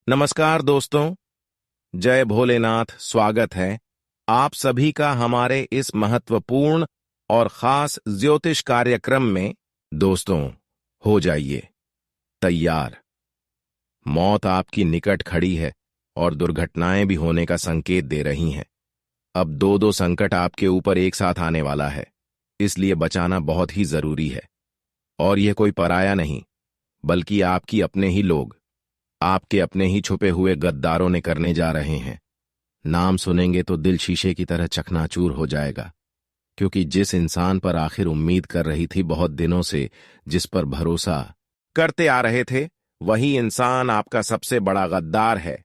नमस्कार दोस्तों, जय भोलेनाथ। स्वागत है आप सभी का हमारे इस महत्वपूर्ण और खास ज्योतिष कार्यक्रम में। दोस्तों, हो जाइए तैयार। मौत आपकी निकट खड़ी है और दुर्घटनाएं भी होने का संकेत दे रही हैं। अब दो दो संकट आपके ऊपर एक साथ आने वाला है, इसलिए बचाना बहुत ही जरूरी है। और यह कोई पराया नहीं, बल्कि आपकी अपने ही लोग, आपके अपने ही छुपे हुए गद्दारों ने करने जा रहे हैं। नाम सुनेंगे तो दिल शीशे की तरह चकनाचूर हो जाएगा, क्योंकि जिस इंसान पर आखिर उम्मीद कर रही थी बहुत दिनों से, जिस पर भरोसा करते आ रहे थे, वही इंसान आपका सबसे बड़ा गद्दार है।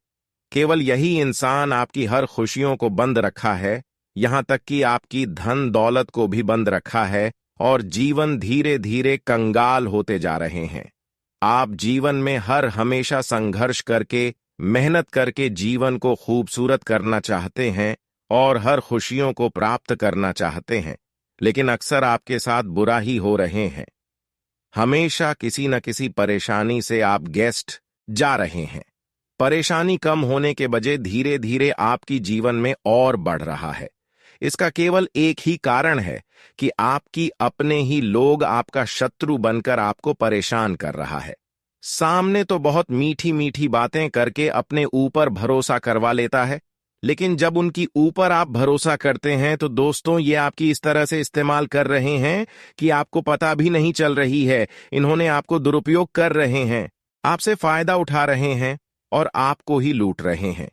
केवल यही इंसान आपकी हर खुशियों को बंद रखा है, यहां तक कि आपकी धन दौलत को भी बंद रखा है, और जीवन धीरे धीरे कंगाल होते जा रहे हैं। आप जीवन में हर हमेशा संघर्ष करके, मेहनत करके जीवन को खूबसूरत करना चाहते हैं और हर खुशियों को प्राप्त करना चाहते हैं, लेकिन अक्सर आपके साथ बुरा ही हो रहे हैं। हमेशा किसी न किसी परेशानी से आप गेस्ट जा रहे हैं। परेशानी कम होने के बजाय धीरे धीरे आपकी जीवन में और बढ़ रहा है। इसका केवल एक ही कारण है कि आपकी अपने ही लोग आपका शत्रु बनकर आपको परेशान कर रहा है। सामने तो बहुत मीठी मीठी बातें करके अपने ऊपर भरोसा करवा लेता है, लेकिन जब उनकी ऊपर आप भरोसा करते हैं तो दोस्तों, ये आपकी इस तरह से इस्तेमाल कर रहे हैं कि आपको पता भी नहीं चल रही है। इन्होंने आपको दुरुपयोग कर रहे हैं, आपसे फायदा उठा रहे हैं और आपको ही लूट रहे हैं।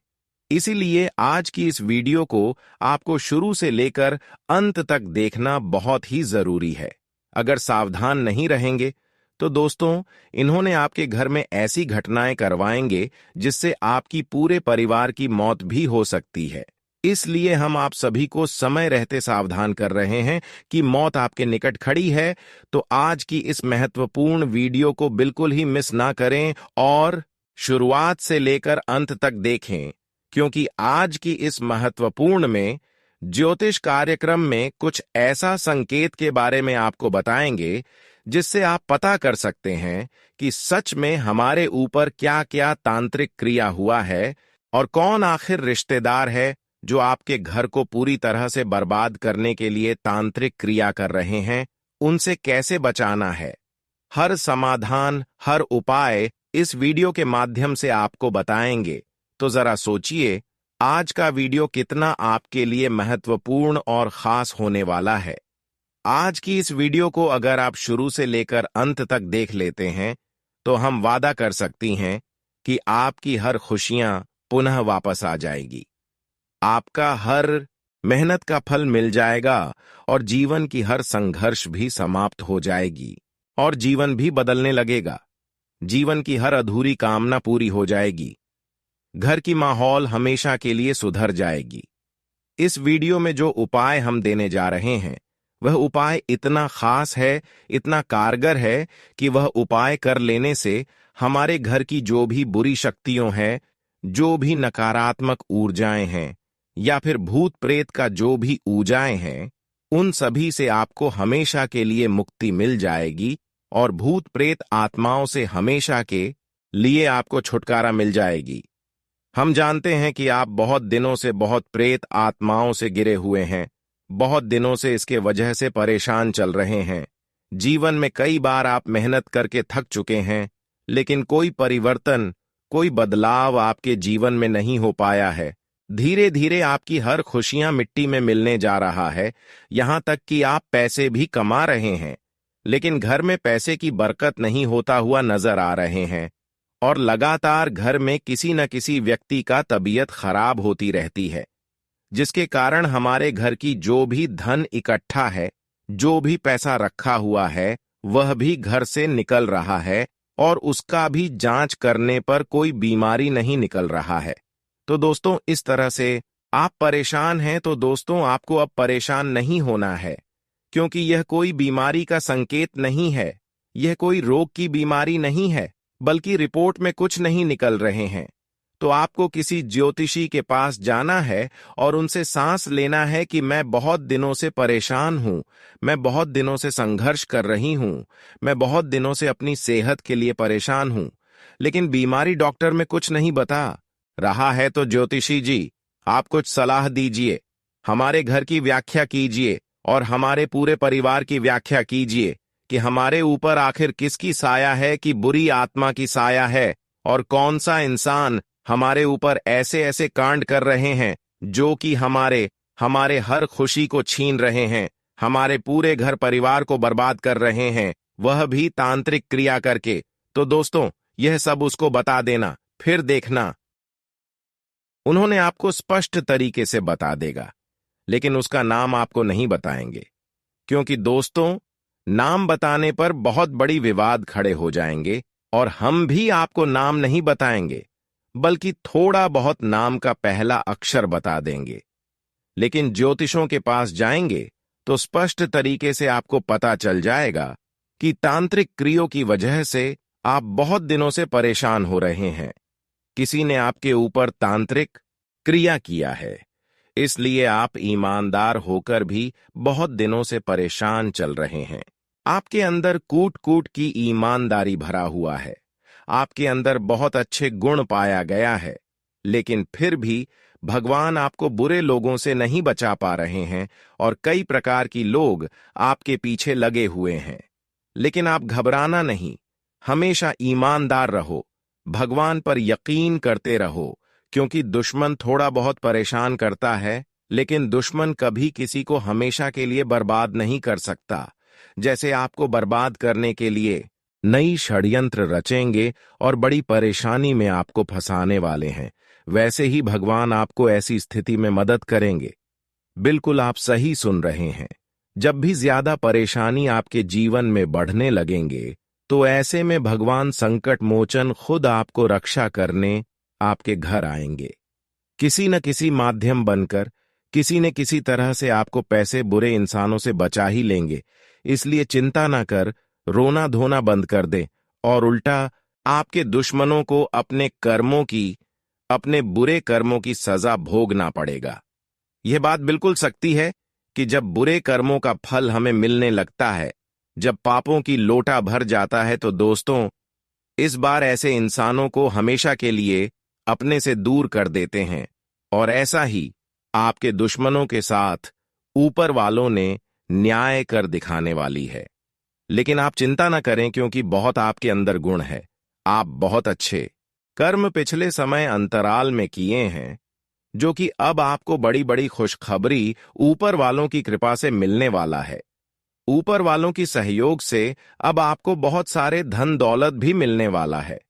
इसीलिए आज की इस वीडियो को आपको शुरू से लेकर अंत तक देखना बहुत ही जरूरी है। अगर सावधान नहीं रहेंगे तो दोस्तों, इन्होंने आपके घर में ऐसी घटनाएं करवाएंगे जिससे आपकी पूरे परिवार की मौत भी हो सकती है। इसलिए हम आप सभी को समय रहते सावधान कर रहे हैं कि मौत आपके निकट खड़ी है। तो आज की इस महत्वपूर्ण वीडियो को बिल्कुल ही मिस ना करें और शुरुआत से लेकर अंत तक देखें, क्योंकि आज की इस महत्वपूर्ण में ज्योतिष कार्यक्रम में कुछ ऐसा संकेत के बारे में आपको बताएंगे जिससे आप पता कर सकते हैं कि सच में हमारे ऊपर क्या क्या तांत्रिक क्रिया हुआ है और कौन आखिर रिश्तेदार है जो आपके घर को पूरी तरह से बर्बाद करने के लिए तांत्रिक क्रिया कर रहे हैं। उनसे कैसे बचाना है, हर समाधान, हर उपाय इस वीडियो के माध्यम से आपको बताएंगे। तो जरा सोचिए, आज का वीडियो कितना आपके लिए महत्वपूर्ण और खास होने वाला है। आज की इस वीडियो को अगर आप शुरू से लेकर अंत तक देख लेते हैं तो हम वादा कर सकती हैं कि आपकी हर खुशियां पुनः वापस आ जाएगी, आपका हर मेहनत का फल मिल जाएगा और जीवन की हर संघर्ष भी समाप्त हो जाएगी और जीवन भी बदलने लगेगा। जीवन की हर अधूरी कामना पूरी हो जाएगी, घर की माहौल हमेशा के लिए सुधर जाएगी। इस वीडियो में जो उपाय हम देने जा रहे हैं वह उपाय इतना खास है, इतना कारगर है कि वह उपाय कर लेने से हमारे घर की जो भी बुरी शक्तियों हैं, जो भी नकारात्मक ऊर्जाएं हैं या फिर भूत प्रेत का जो भी ऊर्जाएं हैं, उन सभी से आपको हमेशा के लिए मुक्ति मिल जाएगी और भूत प्रेत आत्माओं से हमेशा के लिए आपको छुटकारा मिल जाएगी। हम जानते हैं कि आप बहुत दिनों से बहुत प्रेत आत्माओं से घिरे हुए हैं, बहुत दिनों से इसके वजह से परेशान चल रहे हैं। जीवन में कई बार आप मेहनत करके थक चुके हैं, लेकिन कोई परिवर्तन, कोई बदलाव आपके जीवन में नहीं हो पाया है। धीरे धीरे आपकी हर खुशियां मिट्टी में मिलने जा रहा है, यहां तक कि आप पैसे भी कमा रहे हैं, लेकिन घर में पैसे की बरकत नहीं होता हुआ नजर आ रहे हैं और लगातार घर में किसी न किसी व्यक्ति का तबीयत खराब होती रहती है, जिसके कारण हमारे घर की जो भी धन इकट्ठा है, जो भी पैसा रखा हुआ है, वह भी घर से निकल रहा है और उसका भी जांच करने पर कोई बीमारी नहीं निकल रहा है। तो दोस्तों, इस तरह से आप परेशान हैं तो दोस्तों, आपको अब परेशान नहीं होना है, क्योंकि यह कोई बीमारी का संकेत नहीं है, यह कोई रोग की बीमारी नहीं है, बल्कि रिपोर्ट में कुछ नहीं निकल रहे हैं। तो आपको किसी ज्योतिषी के पास जाना है और उनसे सांस लेना है कि मैं बहुत दिनों से परेशान हूं, मैं बहुत दिनों से संघर्ष कर रही हूं, मैं बहुत दिनों से अपनी सेहत के लिए परेशान हूं, लेकिन बीमारी डॉक्टर में कुछ नहीं बता रहा है, तो ज्योतिषी जी आप कुछ सलाह दीजिए, हमारे घर की व्याख्या कीजिए और हमारे पूरे परिवार की व्याख्या कीजिए कि हमारे ऊपर आखिर किसकी साया है कि बुरी आत्मा की साया है, और कौन सा इंसान हमारे ऊपर ऐसे ऐसे कांड कर रहे हैं जो कि हमारे हमारे हर खुशी को छीन रहे हैं, हमारे पूरे घर परिवार को बर्बाद कर रहे हैं, वह भी तांत्रिक क्रिया करके। तो दोस्तों, यह सब उसको बता देना, फिर देखना उन्होंने आपको स्पष्ट तरीके से बता देगा, लेकिन उसका नाम आपको नहीं बताएंगे, क्योंकि दोस्तों, नाम बताने पर बहुत बड़ी विवाद खड़े हो जाएंगे और हम भी आपको नाम नहीं बताएंगे, बल्कि थोड़ा बहुत नाम का पहला अक्षर बता देंगे। लेकिन ज्योतिषों के पास जाएंगे तो स्पष्ट तरीके से आपको पता चल जाएगा कि तांत्रिक क्रियों की वजह से आप बहुत दिनों से परेशान हो रहे हैं। किसी ने आपके ऊपर तांत्रिक क्रिया किया है, इसलिए आप ईमानदार होकर भी बहुत दिनों से परेशान चल रहे हैं। आपके अंदर कूट कूट की ईमानदारी भरा हुआ है, आपके अंदर बहुत अच्छे गुण पाया गया है, लेकिन फिर भी भगवान आपको बुरे लोगों से नहीं बचा पा रहे हैं और कई प्रकार की लोग आपके पीछे लगे हुए हैं। लेकिन आप घबराना नहीं, हमेशा ईमानदार रहो, भगवान पर यकीन करते रहो, क्योंकि दुश्मन थोड़ा बहुत परेशान करता है, लेकिन दुश्मन कभी किसी को हमेशा के लिए बर्बाद नहीं कर सकता। जैसे आपको बर्बाद करने के लिए नई षड्यंत्र रचेंगे और बड़ी परेशानी में आपको फंसाने वाले हैं, वैसे ही भगवान आपको ऐसी स्थिति में मदद करेंगे। बिल्कुल आप सही सुन रहे हैं। जब भी ज्यादा परेशानी आपके जीवन में बढ़ने लगेंगे, तो ऐसे में भगवान संकट मोचन खुद आपको रक्षा करने आपके घर आएंगे। किसी न किसी माध्यम बनकर, किसी न किसी तरह से आपको पैसे बुरे इंसानों से बचा ही लेंगे। इसलिए चिंता न कर, रोना धोना बंद कर दे और उल्टा आपके दुश्मनों को अपने बुरे कर्मों की सजा भोगना पड़ेगा। यह बात बिल्कुल सच्ची है कि जब बुरे कर्मों का फल हमें मिलने लगता है, जब पापों की लोटा भर जाता है, तो दोस्तों, इस बार ऐसे इंसानों को हमेशा के लिए अपने से दूर कर देते हैं। और ऐसा ही आपके दुश्मनों के साथ ऊपर वालों ने न्याय कर दिखाने वाली है। लेकिन आप चिंता न करें, क्योंकि बहुत आपके अंदर गुण है, आप बहुत अच्छे कर्म पिछले समय अंतराल में किए हैं, जो कि अब आपको बड़ी बड़ी खुशखबरी ऊपर वालों की कृपा से मिलने वाला है। ऊपर वालों की सहयोग से अब आपको बहुत सारे धन दौलत भी मिलने वाला है।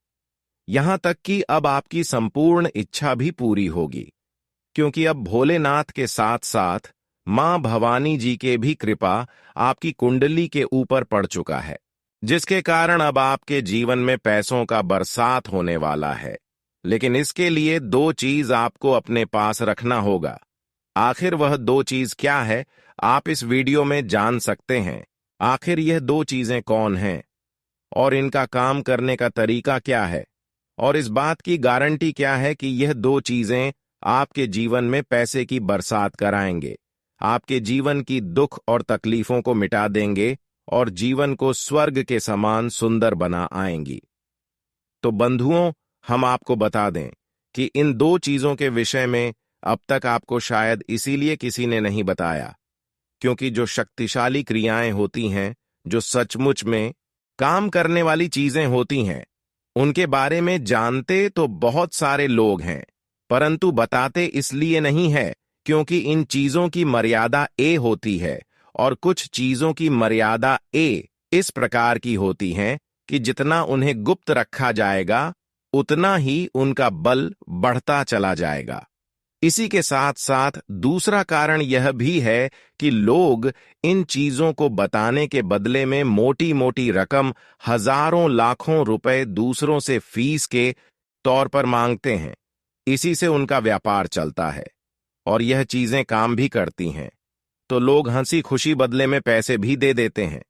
यहां तक कि अब आपकी संपूर्ण इच्छा भी पूरी होगी, क्योंकि अब भोलेनाथ के साथ साथ मां भवानी जी के भी कृपा आपकी कुंडली के ऊपर पड़ चुका है, जिसके कारण अब आपके जीवन में पैसों का बरसात होने वाला है। लेकिन इसके लिए दो चीज आपको अपने पास रखना होगा। आखिर वह दो चीज क्या है, आप इस वीडियो में जान सकते हैं। आखिर यह दो चीजें कौन हैं और इनका काम करने का तरीका क्या है, और इस बात की गारंटी क्या है कि यह दो चीजें आपके जीवन में पैसे की बरसात कराएंगे, आपके जीवन की दुख और तकलीफों को मिटा देंगे और जीवन को स्वर्ग के समान सुंदर बना आएंगी। तो बंधुओं, हम आपको बता दें कि इन दो चीजों के विषय में अब तक आपको शायद इसीलिए किसी ने नहीं बताया, क्योंकि जो शक्तिशाली क्रियाएं होती हैं, जो सचमुच में काम करने वाली चीजें होती हैं, उनके बारे में जानते तो बहुत सारे लोग हैं, परंतु बताते इसलिए नहीं है क्योंकि इन चीजों की मर्यादा ए होती है, और कुछ चीजों की मर्यादा ए इस प्रकार की होती हैं कि जितना उन्हें गुप्त रखा जाएगा, उतना ही उनका बल बढ़ता चला जाएगा। इसी के साथ साथ दूसरा कारण यह भी है कि लोग इन चीजों को बताने के बदले में मोटी मोटी रकम, हजारों लाखों रुपए दूसरों से फीस के तौर पर मांगते हैं। इसी से उनका व्यापार चलता है और यह चीजें काम भी करती हैं, तो लोग हंसी खुशी बदले में पैसे भी दे देते हैं।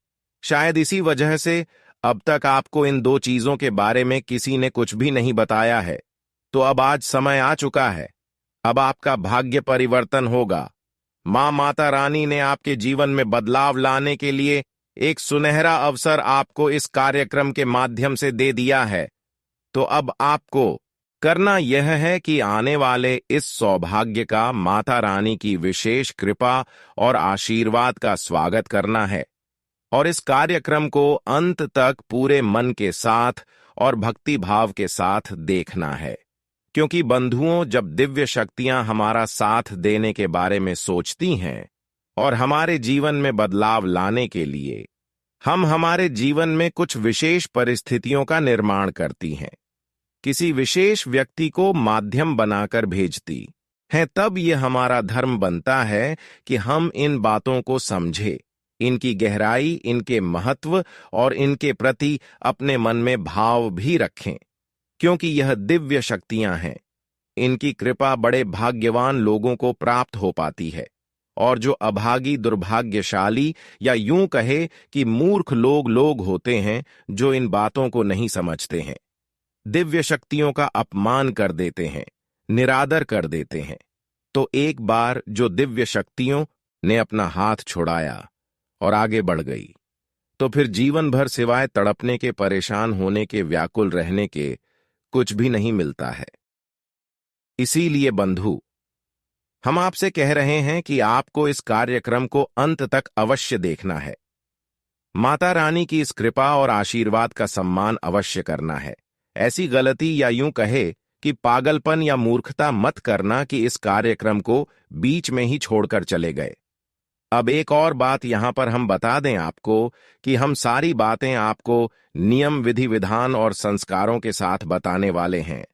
शायद इसी वजह से अब तक आपको इन दो चीजों के बारे में किसी ने कुछ भी नहीं बताया है। तो अब आज समय आ चुका है, अब आपका भाग्य परिवर्तन होगा। मां माता रानी ने आपके जीवन में बदलाव लाने के लिए एक सुनहरा अवसर आपको इस कार्यक्रम के माध्यम से दे दिया है। तो अब आपको करना यह है कि आने वाले इस सौभाग्य का माता रानी की विशेष कृपा और आशीर्वाद का स्वागत करना है और इस कार्यक्रम को अंत तक पूरे मन के साथ और भक्ति भाव के साथ देखना है। क्योंकि बंधुओं, जब दिव्य शक्तियां हमारा साथ देने के बारे में सोचती हैं और हमारे जीवन में बदलाव लाने के लिए हम हमारे जीवन में कुछ विशेष परिस्थितियों का निर्माण करती हैं, किसी विशेष व्यक्ति को माध्यम बनाकर भेजती हैं, तब यह हमारा धर्म बनता है कि हम इन बातों को समझें, इनकी गहराई, इनके महत्व और इनके प्रति अपने मन में भाव भी रखें। क्योंकि यह दिव्य शक्तियां हैं, इनकी कृपा बड़े भाग्यवान लोगों को प्राप्त हो पाती है और जो अभागी, दुर्भाग्यशाली या यूं कहे कि मूर्ख लोग होते हैं जो इन बातों को नहीं समझते हैं, दिव्य शक्तियों का अपमान कर देते हैं, निरादर कर देते हैं। तो एक बार जो दिव्य शक्तियों ने अपना हाथ छुड़ाया और आगे बढ़ गई, तो फिर जीवन भर सिवाय तड़पने के, परेशान होने के, व्याकुल रहने के कुछ भी नहीं मिलता है। इसीलिए बंधु, हम आपसे कह रहे हैं कि आपको इस कार्यक्रम को अंत तक अवश्य देखना है। माता रानी की इस कृपा और आशीर्वाद का सम्मान अवश्य करना है। ऐसी गलती या यूं कहे कि पागलपन या मूर्खता मत करना कि इस कार्यक्रम को बीच में ही छोड़कर चले गए। अब एक और बात यहां पर हम बता दें आपको कि हम सारी बातें आपको नियम, विधि विधान और संस्कारों के साथ बताने वाले हैं।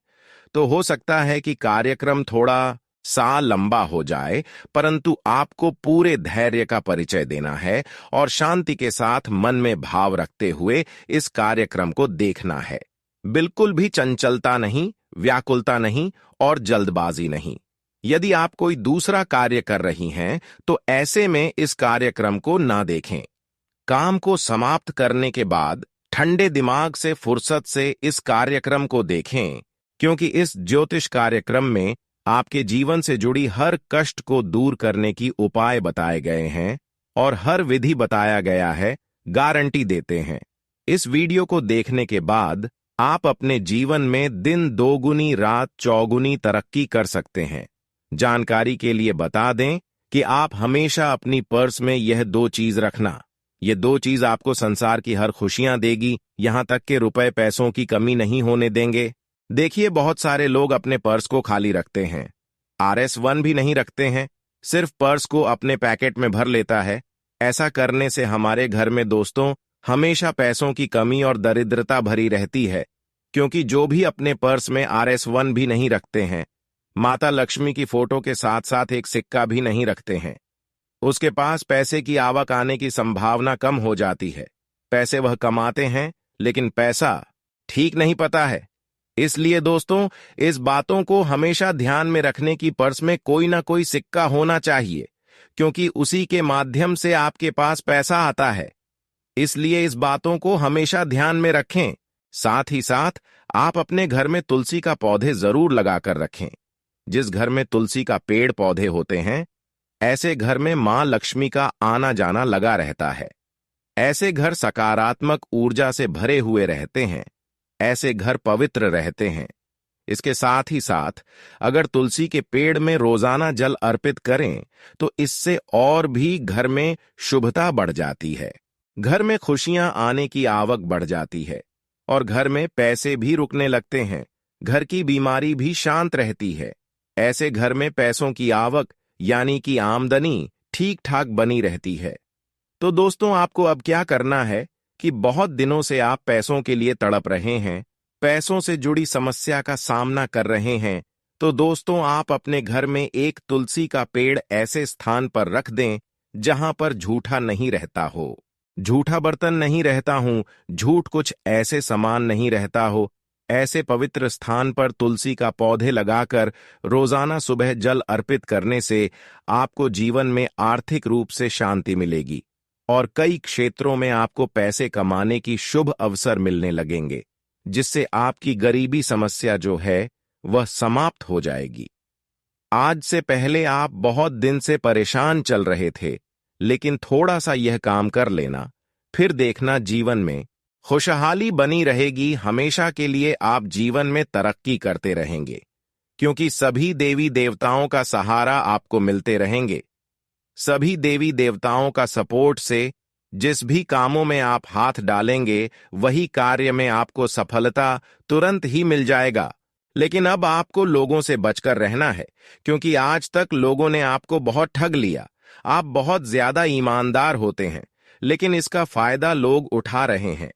तो हो सकता है कि कार्यक्रम थोड़ा सा लंबा हो जाए, परंतु आपको पूरे धैर्य का परिचय देना है और शांति के साथ मन में भाव रखते हुए इस कार्यक्रम को देखना है। बिल्कुल भी चंचलता नहीं, व्याकुलता नहीं और जल्दबाजी नहीं। यदि आप कोई दूसरा कार्य कर रही हैं तो ऐसे में इस कार्यक्रम को ना देखें। काम को समाप्त करने के बाद ठंडे दिमाग से, फुर्सत से इस कार्यक्रम को देखें, क्योंकि इस ज्योतिष कार्यक्रम में आपके जीवन से जुड़ी हर कष्ट को दूर करने की उपाय बताए गए हैं और हर विधि बताया गया है, गारंटी देते हैं। इस वीडियो को देखने के बाद आप अपने जीवन में दिन दोगुनी रात चौगुनी तरक्की कर सकते हैं। जानकारी के लिए बता दें कि आप हमेशा अपनी पर्स में यह 2 चीज रखना। ये 2 चीज आपको संसार की हर खुशियां देगी, यहां तक कि रुपए पैसों की कमी नहीं होने देंगे। देखिए, बहुत सारे लोग अपने पर्स को खाली रखते हैं, RS1 भी नहीं रखते हैं, सिर्फ पर्स को अपने पैकेट में भर लेता है। ऐसा करने से हमारे घर में दोस्तों हमेशा पैसों की कमी और दरिद्रता भरी रहती है, क्योंकि जो भी अपने पर्स में RS1 भी नहीं रखते हैं, माता लक्ष्मी की फोटो के साथ साथ एक सिक्का भी नहीं रखते हैं, उसके पास पैसे की आवक आने की संभावना कम हो जाती है। पैसे वह कमाते हैं, लेकिन पैसा ठीक नहीं पता है। इसलिए दोस्तों, इस बातों को हमेशा ध्यान में रखने की पर्स में कोई ना कोई सिक्का होना चाहिए, क्योंकि उसी के माध्यम से आपके पास पैसा आता है। इसलिए इस बातों को हमेशा ध्यान में रखें। साथ ही साथ आप अपने घर में तुलसी का पौधे जरूर लगाकर रखें। जिस घर में तुलसी का पेड़ पौधे होते हैं, ऐसे घर में मां लक्ष्मी का आना जाना लगा रहता है। ऐसे घर सकारात्मक ऊर्जा से भरे हुए रहते हैं। ऐसे घर पवित्र रहते हैं। इसके साथ ही साथ अगर तुलसी के पेड़ में रोजाना जल अर्पित करें तो इससे और भी घर में शुभता बढ़ जाती है, घर में खुशियां आने की आवक बढ़ जाती है और घर में पैसे भी रुकने लगते हैं, घर की बीमारी भी शांत रहती है। ऐसे घर में पैसों की आवक यानी कि आमदनी ठीक ठाक बनी रहती है। तो दोस्तों, आपको अब क्या करना है कि बहुत दिनों से आप पैसों के लिए तड़प रहे हैं, पैसों से जुड़ी समस्या का सामना कर रहे हैं, तो दोस्तों आप अपने घर में एक तुलसी का पेड़ ऐसे स्थान पर रख दें जहां पर झूठा नहीं रहता हो, झूठा बर्तन नहीं रहता हूं, झूठ कुछ ऐसे सामान नहीं रहता हो। ऐसे पवित्र स्थान पर तुलसी का पौधे लगाकर रोजाना सुबह जल अर्पित करने से आपको जीवन में आर्थिक रूप से शांति मिलेगी और कई क्षेत्रों में आपको पैसे कमाने की शुभ अवसर मिलने लगेंगे, जिससे आपकी गरीबी समस्या जो है वह समाप्त हो जाएगी। आज से पहले आप बहुत दिन से परेशान चल रहे थे, लेकिन थोड़ा सा यह काम कर लेना, फिर देखना जीवन में खुशहाली बनी रहेगी, हमेशा के लिए आप जीवन में तरक्की करते रहेंगे, क्योंकि सभी देवी देवताओं का सहारा आपको मिलते रहेंगे। सभी देवी देवताओं का सपोर्ट से जिस भी कामों में आप हाथ डालेंगे, वही कार्य में आपको सफलता तुरंत ही मिल जाएगा। लेकिन अब आपको लोगों से बचकर रहना है, क्योंकि आज तक लोगों ने आपको बहुत ठग लिया। आप बहुत ज्यादा ईमानदार होते हैं, लेकिन इसका फायदा लोग उठा रहे हैं।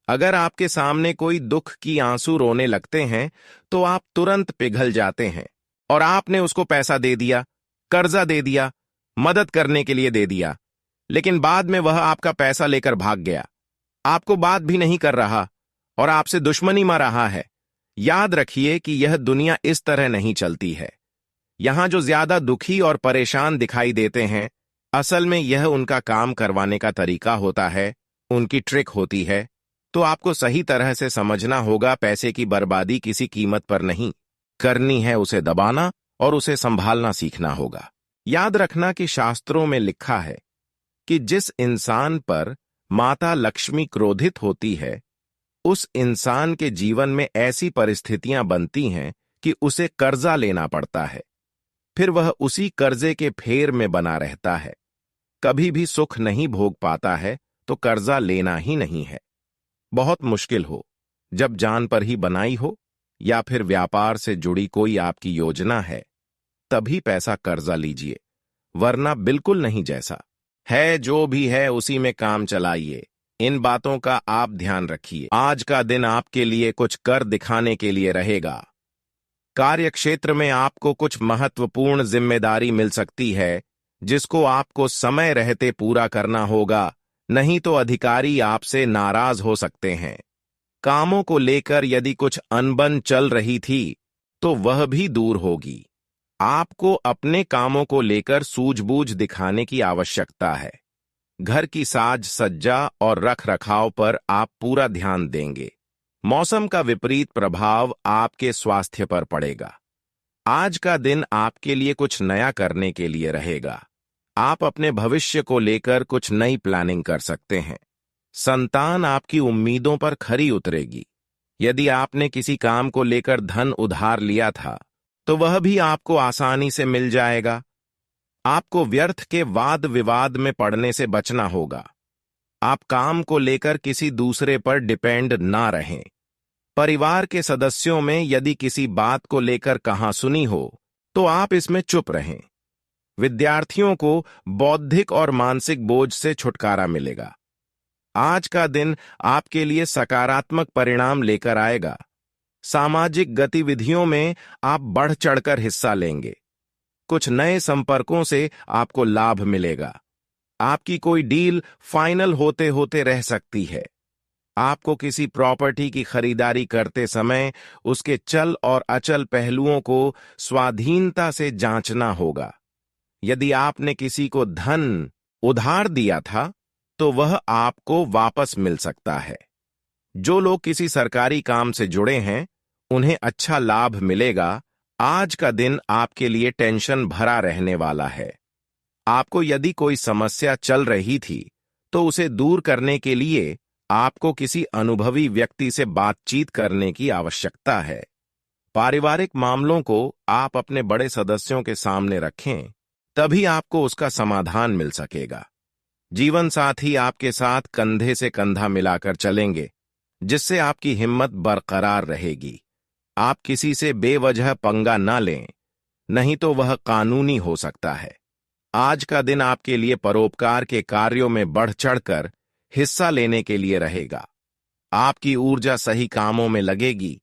अगर आपके सामने कोई दुख की आंसू रोने लगते हैं, तो आप तुरंत पिघल जाते हैं और आपने उसको पैसा दे दिया, कर्जा दे दिया, मदद करने के लिए दे दिया, लेकिन बाद में वह आपका पैसा लेकर भाग गया, आपको बात भी नहीं कर रहा और आपसे दुश्मनी में रहा है। याद रखिए कि यह दुनिया इस तरह नहीं चलती है। यहां जो ज्यादा दुखी और परेशान दिखाई देते हैं, असल में यह उनका काम करवाने का तरीका होता है, उनकी ट्रिक होती है। तो आपको सही तरह से समझना होगा, पैसे की बर्बादी किसी कीमत पर नहीं करनी है, उसे दबाना और उसे संभालना सीखना होगा। याद रखना कि शास्त्रों में लिखा है कि जिस इंसान पर माता लक्ष्मी क्रोधित होती है, उस इंसान के जीवन में ऐसी परिस्थितियां बनती हैं कि उसे कर्जा लेना पड़ता है, फिर वह उसी कर्जे के फेर में बना रहता है। कभी भी सुख नहीं भोग पाता है तो कर्जा लेना ही नहीं है। बहुत मुश्किल हो, जब जान पर ही बनाई हो, या फिर व्यापार से जुड़ी कोई आपकी योजना है, तभी पैसा कर्जा लीजिए, वरना बिल्कुल नहीं। जैसा है जो भी है उसी में काम चलाइए। इन बातों का आप ध्यान रखिए। आज का दिन आपके लिए कुछ कर दिखाने के लिए रहेगा। कार्यक्षेत्र में आपको कुछ महत्वपूर्ण जिम्मेदारी मिल सकती है, जिसको आपको समय रहते पूरा करना होगा, नहीं तो अधिकारी आपसे नाराज हो सकते हैं। कामों को लेकर यदि कुछ अनबन चल रही थी, तो वह भी दूर होगी। आपको अपने कामों को लेकर सूझबूझ दिखाने की आवश्यकता है। घर की साज सज्जा और रख रखाव पर आप पूरा ध्यान देंगे। मौसम का विपरीत प्रभाव आपके स्वास्थ्य पर पड़ेगा। आज का दिन आपके लिए कुछ नया करने के लिए रहेगा। आप अपने भविष्य को लेकर कुछ नई प्लानिंग कर सकते हैं। संतान आपकी उम्मीदों पर खरी उतरेगी। यदि आपने किसी काम को लेकर धन उधार लिया था, तो वह भी आपको आसानी से मिल जाएगा। आपको व्यर्थ के वाद विवाद में पड़ने से बचना होगा। आप काम को लेकर किसी दूसरे पर डिपेंड ना रहें। परिवार के सदस्यों में यदि किसी बात को लेकर कहासुनी हो, तो आप इसमें चुप रहें। विद्यार्थियों को बौद्धिक और मानसिक बोझ से छुटकारा मिलेगा। आज का दिन आपके लिए सकारात्मक परिणाम लेकर आएगा। सामाजिक गतिविधियों में आप बढ़ चढ़कर हिस्सा लेंगे। कुछ नए संपर्कों से आपको लाभ मिलेगा। आपकी कोई डील फाइनल होते होते रह सकती है। आपको किसी प्रॉपर्टी की खरीदारी करते समय उसके चल और अचल पहलुओं को स्वाधीनता से जांचना होगा। यदि आपने किसी को धन उधार दिया था, तो वह आपको वापस मिल सकता है। जो लोग किसी सरकारी काम से जुड़े हैं, उन्हें अच्छा लाभ मिलेगा। आज का दिन आपके लिए टेंशन भरा रहने वाला है। आपको यदि कोई समस्या चल रही थी, तो उसे दूर करने के लिए आपको किसी अनुभवी व्यक्ति से बातचीत करने की आवश्यकता है। पारिवारिक मामलों को आप अपने बड़े सदस्यों के सामने रखें, तभी आपको उसका समाधान मिल सकेगा। जीवन साथी आपके साथ कंधे से कंधा मिलाकर चलेंगे, जिससे आपकी हिम्मत बरकरार रहेगी। आप किसी से बेवजह पंगा ना लें, नहीं तो वह कानूनी हो सकता है। आज का दिन आपके लिए परोपकार के कार्यों में बढ़ चढ़कर हिस्सा लेने के लिए रहेगा। आपकी ऊर्जा सही कामों में लगेगी,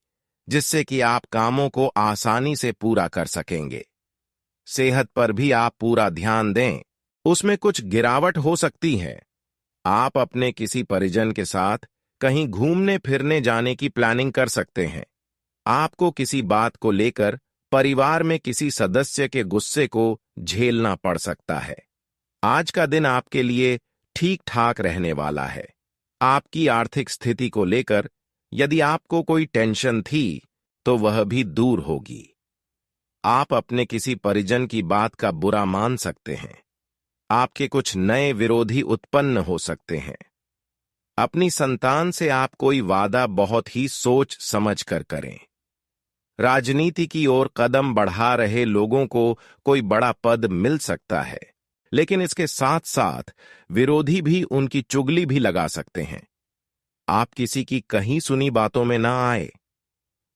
जिससे कि आप कामों को आसानी से पूरा कर सकेंगे। सेहत पर भी आप पूरा ध्यान दें, उसमें कुछ गिरावट हो सकती है। आप अपने किसी परिजन के साथ कहीं घूमने फिरने जाने की प्लानिंग कर सकते हैं। आपको किसी बात को लेकर परिवार में किसी सदस्य के गुस्से को झेलना पड़ सकता है। आज का दिन आपके लिए ठीक ठाक रहने वाला है। आपकी आर्थिक स्थिति को लेकर यदि आपको कोई टेंशन थी, तो वह भी दूर होगी। आप अपने किसी परिजन की बात का बुरा मान सकते हैं। आपके कुछ नए विरोधी उत्पन्न हो सकते हैं। अपनी संतान से आप कोई वादा बहुत ही सोच समझ कर करें। राजनीति की ओर कदम बढ़ा रहे लोगों को कोई बड़ा पद मिल सकता है, लेकिन इसके साथ साथ विरोधी भी उनकी चुगली भी लगा सकते हैं। आप किसी की कहीं सुनी बातों में ना आए।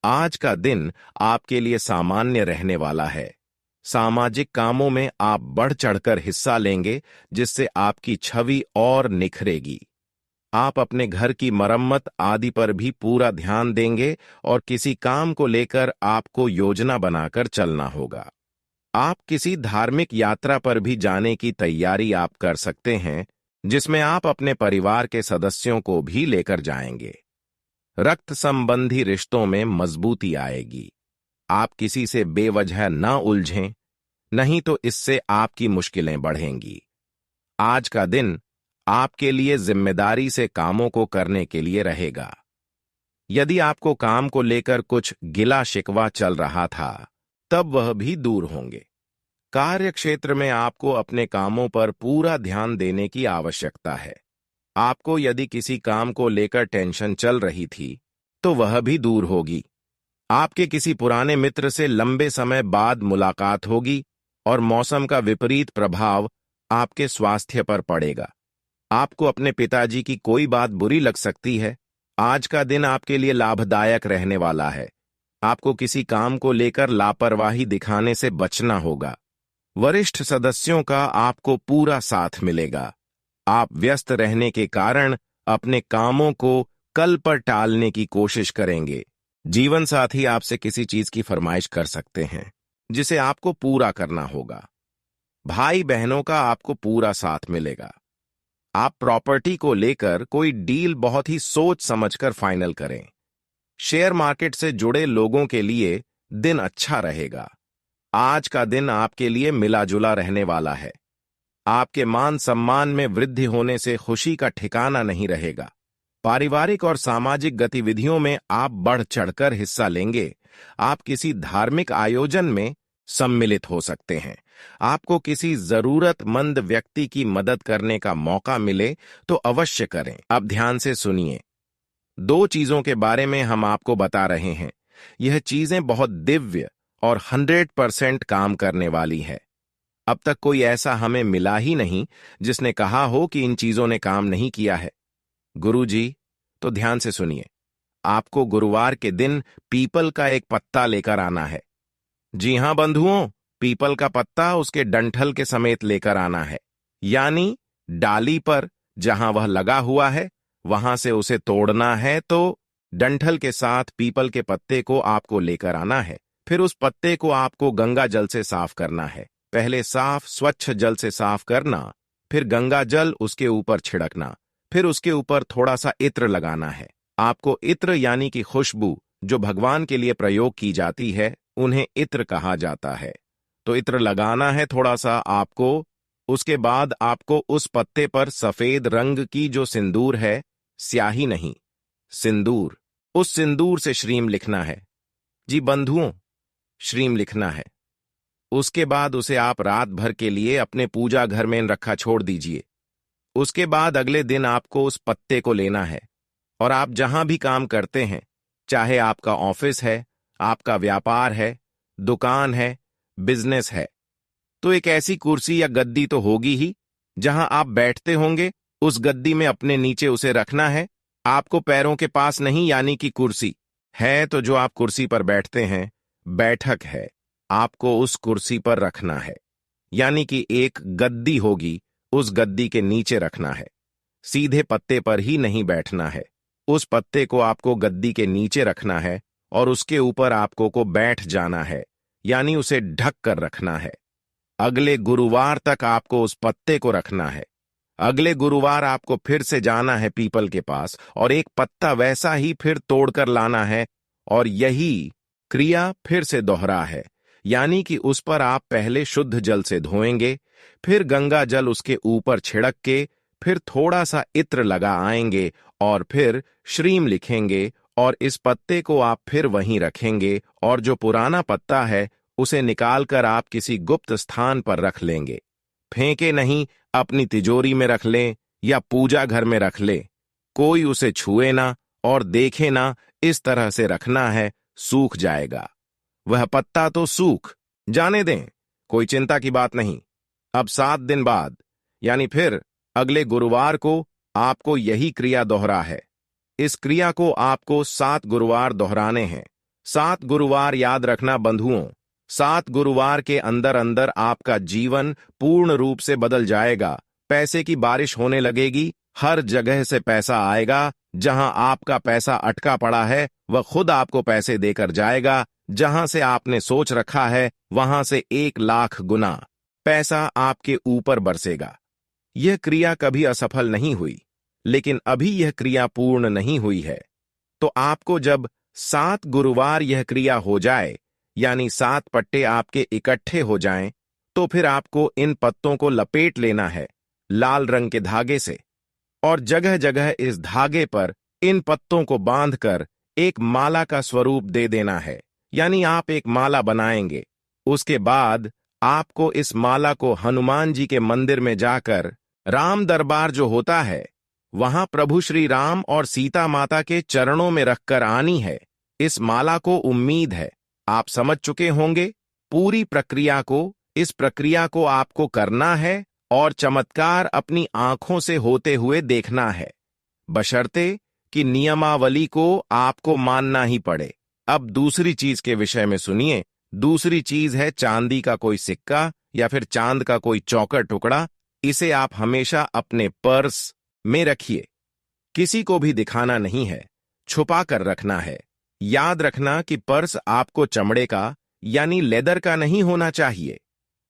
आज का दिन आपके लिए सामान्य रहने वाला है। सामाजिक कामों में आप बढ़ चढ़कर हिस्सा लेंगे, जिससे आपकी छवि और निखरेगी। आप अपने घर की मरम्मत आदि पर भी पूरा ध्यान देंगे और किसी काम को लेकर आपको योजना बनाकर चलना होगा। आप किसी धार्मिक यात्रा पर भी जाने की तैयारी आप कर सकते हैं, जिसमें आप अपने परिवार के सदस्यों को भी लेकर जाएंगे। रक्त संबंधी रिश्तों में मजबूती आएगी। आप किसी से बेवजह न उलझें, नहीं तो इससे आपकी मुश्किलें बढ़ेंगी। आज का दिन आपके लिए जिम्मेदारी से कामों को करने के लिए रहेगा। यदि आपको काम को लेकर कुछ गिला शिकवा चल रहा था, तब वह भी दूर होंगे। कार्य क्षेत्र में आपको अपने कामों पर पूरा ध्यान देने की आवश्यकता है। आपको यदि किसी काम को लेकर टेंशन चल रही थी, तो वह भी दूर होगी। आपके किसी पुराने मित्र से लंबे समय बाद मुलाकात होगी और मौसम का विपरीत प्रभाव आपके स्वास्थ्य पर पड़ेगा। आपको अपने पिताजी की कोई बात बुरी लग सकती है। आज का दिन आपके लिए लाभदायक रहने वाला है। आपको किसी काम को लेकर लापरवाही दिखाने से बचना होगा। वरिष्ठ सदस्यों का आपको पूरा साथ मिलेगा। आप व्यस्त रहने के कारण अपने कामों को कल पर टालने की कोशिश करेंगे। जीवन साथी आपसे किसी चीज की फरमाइश कर सकते हैं, जिसे आपको पूरा करना होगा। भाई बहनों का आपको पूरा साथ मिलेगा। आप प्रॉपर्टी को लेकर कोई डील बहुत ही सोच समझकर फाइनल करें। शेयर मार्केट से जुड़े लोगों के लिए दिन अच्छा रहेगा। आज का दिन आपके लिए मिला जुला रहने वाला है। आपके मान सम्मान में वृद्धि होने से खुशी का ठिकाना नहीं रहेगा। पारिवारिक और सामाजिक गतिविधियों में आप बढ़ चढ़कर हिस्सा लेंगे। आप किसी धार्मिक आयोजन में सम्मिलित हो सकते हैं। आपको किसी जरूरतमंद व्यक्ति की मदद करने का मौका मिले तो अवश्य करें। अब ध्यान से सुनिए। 2 चीजों के बारे में हम आपको बता रहे हैं। यह चीजें बहुत दिव्य और 100% काम करने वाली है। अब तक कोई ऐसा हमें मिला ही नहीं जिसने कहा हो कि इन चीजों ने काम नहीं किया है। गुरुजी, तो ध्यान से सुनिए। आपको गुरुवार के दिन पीपल का एक पत्ता लेकर आना है। जी हां बंधुओं, पीपल का पत्ता उसके डंठल के समेत लेकर आना है। यानी डाली पर जहां वह लगा हुआ है, वहां से उसे तोड़ना है, तो डंठल के साथ पीपल के पत्ते को आपको लेकर आना है। फिर उस पत्ते को आपको गंगा जल से साफ करना है। पहले साफ स्वच्छ जल से साफ करना, फिर गंगा जल उसके ऊपर छिड़कना, फिर उसके ऊपर थोड़ा सा इत्र लगाना है। आपको इत्र यानी कि खुशबू जो भगवान के लिए प्रयोग की जाती है, उन्हें इत्र कहा जाता है। तो इत्र लगाना है थोड़ा सा आपको। उसके बाद आपको उस पत्ते पर सफेद रंग की जो सिंदूर है, स्याही नहीं, सिंदूर, उस सिंदूर से श्रीम लिखना है। जी बंधुओं, श्रीम लिखना है। उसके बाद उसे आप रात भर के लिए अपने पूजा घर में रखा छोड़ दीजिए। उसके बाद अगले दिन आपको उस पत्ते को लेना है और आप जहां भी काम करते हैं, चाहे आपका ऑफिस है, आपका व्यापार है, दुकान है, बिजनेस है, तो एक ऐसी कुर्सी या गद्दी तो होगी ही जहां आप बैठते होंगे। उस गद्दी में अपने नीचे उसे रखना है। आपको पैरों के पास नहीं, यानी कि कुर्सी है तो जो आप कुर्सी पर बैठते हैं, बैठक है, आपको उस कुर्सी पर रखना है। यानी कि एक गद्दी होगी, उस गद्दी के नीचे रखना है। सीधे पत्ते पर ही नहीं बैठना है। उस पत्ते को आपको गद्दी के नीचे रखना है और उसके ऊपर आपको को बैठ जाना है, यानी उसे ढक कर रखना है। अगले गुरुवार तक आपको उस पत्ते को रखना है। अगले गुरुवार आपको फिर से जाना है पीपल के पास और एक पत्ता वैसा ही फिर तोड़कर लाना है और यही क्रिया फिर से दोहरा है। यानी कि उस पर आप पहले शुद्ध जल से धोएंगे, फिर गंगा जल उसके ऊपर छिड़क के, फिर थोड़ा सा इत्र लगा आएंगे और फिर श्रीम लिखेंगे और इस पत्ते को आप फिर वहीं रखेंगे और जो पुराना पत्ता है उसे निकालकर आप किसी गुप्त स्थान पर रख लेंगे। फेंके नहीं, अपनी तिजोरी में रख लें या पूजा घर में रख लें। कोई उसे छुए ना और देखे ना, इस तरह से रखना है, सूख जाएगा। वह पत्ता तो सूख जाने दें, कोई चिंता की बात नहीं। अब 7 दिन बाद यानी फिर अगले गुरुवार को आपको यही क्रिया दोहरा है। इस क्रिया को आपको 7 गुरुवार दोहराने हैं। 7 गुरुवार याद रखना बंधुओं, 7 गुरुवार के अंदर अंदर आपका जीवन पूर्ण रूप से बदल जाएगा। पैसे की बारिश होने लगेगी, हर जगह से पैसा आएगा। जहां आपका पैसा अटका पड़ा है वह खुद आपको पैसे देकर जाएगा। जहां से आपने सोच रखा है वहां से 1,00,000 गुना पैसा आपके ऊपर बरसेगा। यह क्रिया कभी असफल नहीं हुई, लेकिन अभी यह क्रिया पूर्ण नहीं हुई है। तो आपको जब 7 गुरुवार यह क्रिया हो जाए, यानी 7 पट्टे आपके इकट्ठे हो जाएं, तो फिर आपको इन पत्तों को लपेट लेना है लाल रंग के धागे से, और जगह जगह इस धागे पर इन पत्तों को बांधकर एक माला का स्वरूप दे देना है, यानी आप एक माला बनाएंगे। उसके बाद आपको इस माला को हनुमान जी के मंदिर में जाकर राम दरबार जो होता है वहां प्रभु श्री राम और सीता माता के चरणों में रखकर आनी है। इस माला को उम्मीद है आप समझ चुके होंगे पूरी प्रक्रिया को। इस प्रक्रिया को आपको करना है और चमत्कार अपनी आंखों से होते हुए देखना है, बशर्ते कि नियमावली को आपको मानना ही पड़े। अब दूसरी चीज के विषय में सुनिए। दूसरी चीज है चांदी का कोई सिक्का या फिर चांद का कोई चौकर टुकड़ा। इसे आप हमेशा अपने पर्स में रखिए, किसी को भी दिखाना नहीं है, छुपा कर रखना है। याद रखना कि पर्स आपको चमड़े का यानी लेदर का नहीं होना चाहिए।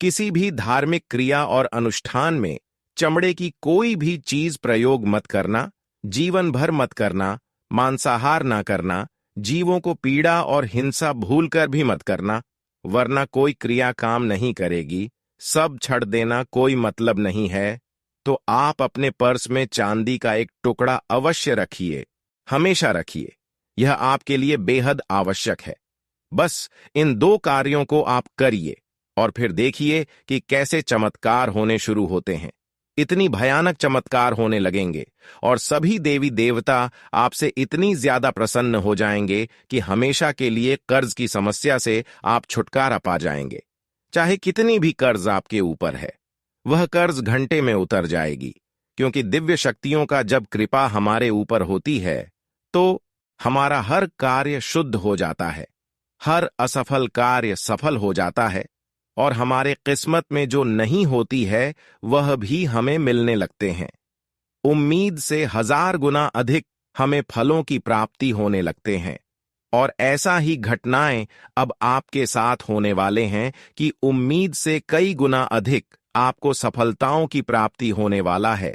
किसी भी धार्मिक क्रिया और अनुष्ठान में चमड़े की कोई भी चीज प्रयोग मत करना, जीवन भर मत करना, मांसाहार ना करना, जीवों को पीड़ा और हिंसा भूलकर भी मत करना, वरना कोई क्रिया काम नहीं करेगी। सब छड़ देना कोई मतलब नहीं है। तो आप अपने पर्स में चांदी का एक टुकड़ा अवश्य रखिए, हमेशा रखिए। यह आपके लिए बेहद आवश्यक है। बस इन 2 कार्यों को आप करिए और फिर देखिए कि कैसे चमत्कार होने शुरू होते हैं। इतनी भयानक चमत्कार होने लगेंगे और सभी देवी देवता आपसे इतनी ज्यादा प्रसन्न हो जाएंगे कि हमेशा के लिए कर्ज की समस्या से आप छुटकारा पा जाएंगे। चाहे कितनी भी कर्ज आपके ऊपर है, वह कर्ज घंटे में उतर जाएगी, क्योंकि दिव्य शक्तियों का जब कृपा हमारे ऊपर होती है तो हमारा हर कार्य शुद्ध हो जाता है, हर असफल कार्य सफल हो जाता है, और हमारे किस्मत में जो नहीं होती है वह भी हमें मिलने लगते हैं। उम्मीद से 1000 गुना अधिक हमें फलों की प्राप्ति होने लगते हैं। और ऐसा ही घटनाएं अब आपके साथ होने वाले हैं कि उम्मीद से कई गुना अधिक आपको सफलताओं की प्राप्ति होने वाला है।